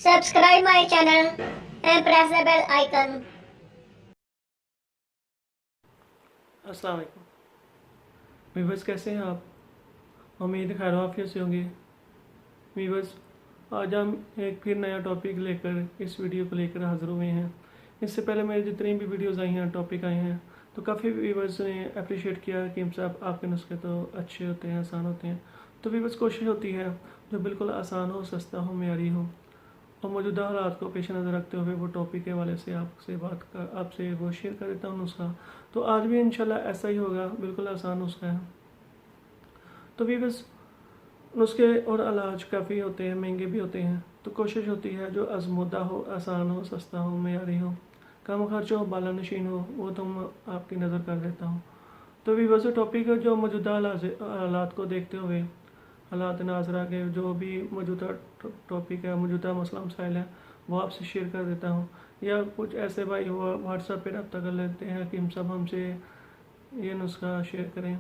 Subscribe my channel and press the bell icon. अस्सलाम वालेकुम viewers, कैसे हैं आप? उम्मीद खैर आफियत से होंगे। वीवर्स, आज हम एक फिर नया टॉपिक लेकर इस वीडियो को लेकर हाजिर हुए हैं। इससे पहले मेरी जितनी भी वीडियोस आई हैं, टॉपिक आए हैं, तो काफ़ी वीवर्स ने अप्रिशिएट किया कि साहब आपके नुस्खे तो अच्छे होते हैं, आसान होते हैं। तो वीवर्स, कोशिश होती है जो बिल्कुल आसान हो, सस्ता हो, मेयारी हो और मौजूदा हालात को पेश नज़र रखते हुए वो टॉपिक के हवाले से आपसे वो शेयर कर देता हूँ नुस्खा। तो आज भी इंशाल्लाह ऐसा ही होगा, बिल्कुल आसान नुस्खा है। तो भी बस नुस्खे और इलाज काफ़ी होते हैं, महंगे भी होते हैं। तो कोशिश होती है जो आजमूदा हो, आसान हो, सस्ता हो, मेयारी हो, कम खर्च हो, बाला नशीन हो, वो तो मैं आपकी नज़र कर देता हूँ। तो भी बस टॉपिक है जो मौजूदा हालात को देखते हुए, हालात नाजरा के जो भी मौजूदा टॉपिक है, मौजूदा मसला मसाइल है, वो आपसे शेयर कर देता हूँ। या कुछ ऐसे भाई हुआ व्हाट्सएप पे रब्ता कर लेते हैं कि हम सब हमसे ये नुस्खा शेयर करें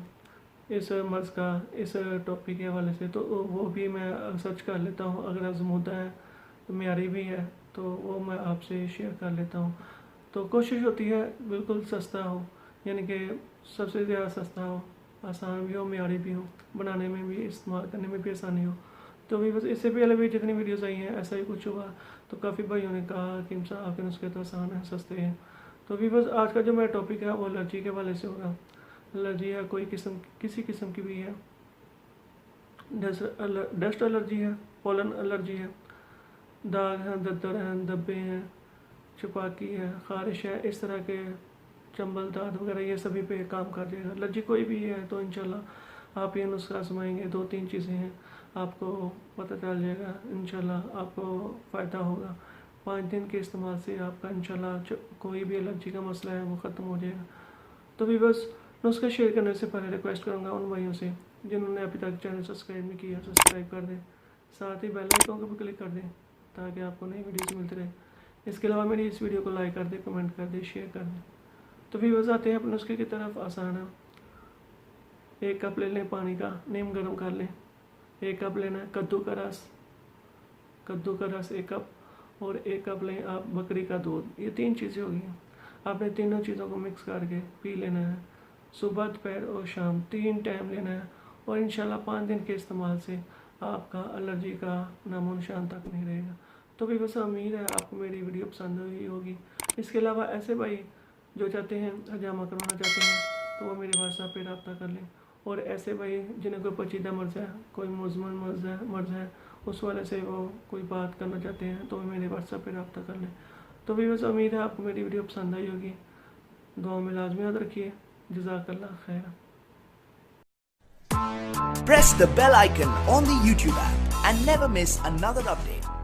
इस मर्ज़ का, इस टॉपिक के हवाले से, तो वो भी मैं सर्च कर लेता हूँ। अगर आजमूदा है तो मेयारी भी है तो वो मैं आपसे शेयर कर लेता हूँ। तो कोशिश होती है बिल्कुल सस्ता हो, यानी कि सबसे ज़्यादा सस्ता हो, आसान भी हो, मेयारी भी हो, बनाने में भी, इस्तेमाल करने में भी आसानी हो। तो भी बस इससे पहले भी जितनी वीडियोस आई हैं ऐसा ही कुछ हुआ। तो काफ़ी भाइयों ने कहा कि आपके नुस्खे तो आसान हैं, सस्ते हैं। तो भी बस आज का जो मेरा टॉपिक है वो एलर्जी के हवाले से होगा। एलर्जी है कोई किसी किस्म की भी है, डस्ट एलर्जी है, पोलन एलर्जी है, दाग हैं, दद्दर हैं, धब्बे हैं, छुपाकी है, खारिश है, इस तरह के चंबल दाद वगैरह, ये सभी पे काम कर जाएगा। एलर्जी कोई भी है तो इंशाल्लाह आप ये नुस्खा आजमाएंगे, 2-3 चीज़ें हैं, आपको पता चल जाएगा। इंशाल्लाह आपको फ़ायदा होगा। 5 दिन के इस्तेमाल से आपका इंशाल्लाह कोई भी एलर्जी का मसला है वो ख़त्म हो जाएगा। तो भी बस नुस्खा शेयर करने से पहले रिक्वेस्ट करूँगा उन भाइयों से जिन्होंने अभी तक चैनल सब्सक्राइब नहीं किया, सब्सक्राइब कर दें, साथ ही बेल आइकन को भी क्लिक कर दें ताकि आपको नई वीडियोस मिलती रहे। इसके अलावा मेरी इस वीडियो को लाइक कर दें, कमेंट कर दें, शेयर कर दें। तो भी बस आते हैं अपने नुस्खे की तरफ। आसान है। 1 कप ले लें पानी का, नीम गर्म कर लें। 1 कप लेना है कद्दू का रस 1 कप, और 1 कप लें आप बकरी का दूध। ये 3 चीज़ें होगी। आपने तीनों चीज़ों को मिक्स करके पी लेना है, सुबह, दोपहर और शाम, 3 टाइम लेना है। और इंशाल्लाह 5 दिन के इस्तेमाल से आपका एलर्जी का नामो निशान तक नहीं रहेगा। तो भी बस उम्मीद है आपको मेरी वीडियो पसंद हुई होगी। इसके अलावा ऐसे भाई जो चाहते हैं हजामा करवाना चाहते हैं तो वो मेरे व्हाट्सएप पे रब्ता कर लें। और ऐसे भाई जिन्हें कोई पेचीदा मर्ज़ है, कोई मुज़मन मर्ज़ है, उस वाले से वो कोई बात करना चाहते हैं तो मेरे व्हाट्सएप पे रब्ता कर लें। तो भी बस उम्मीद है आपको मेरी वीडियो पसंद आई होगी। दुआ में लाजमी याद रखिए। जज़ाकल्लाह खैर। Press the bell icon on the YouTube app and never miss another update.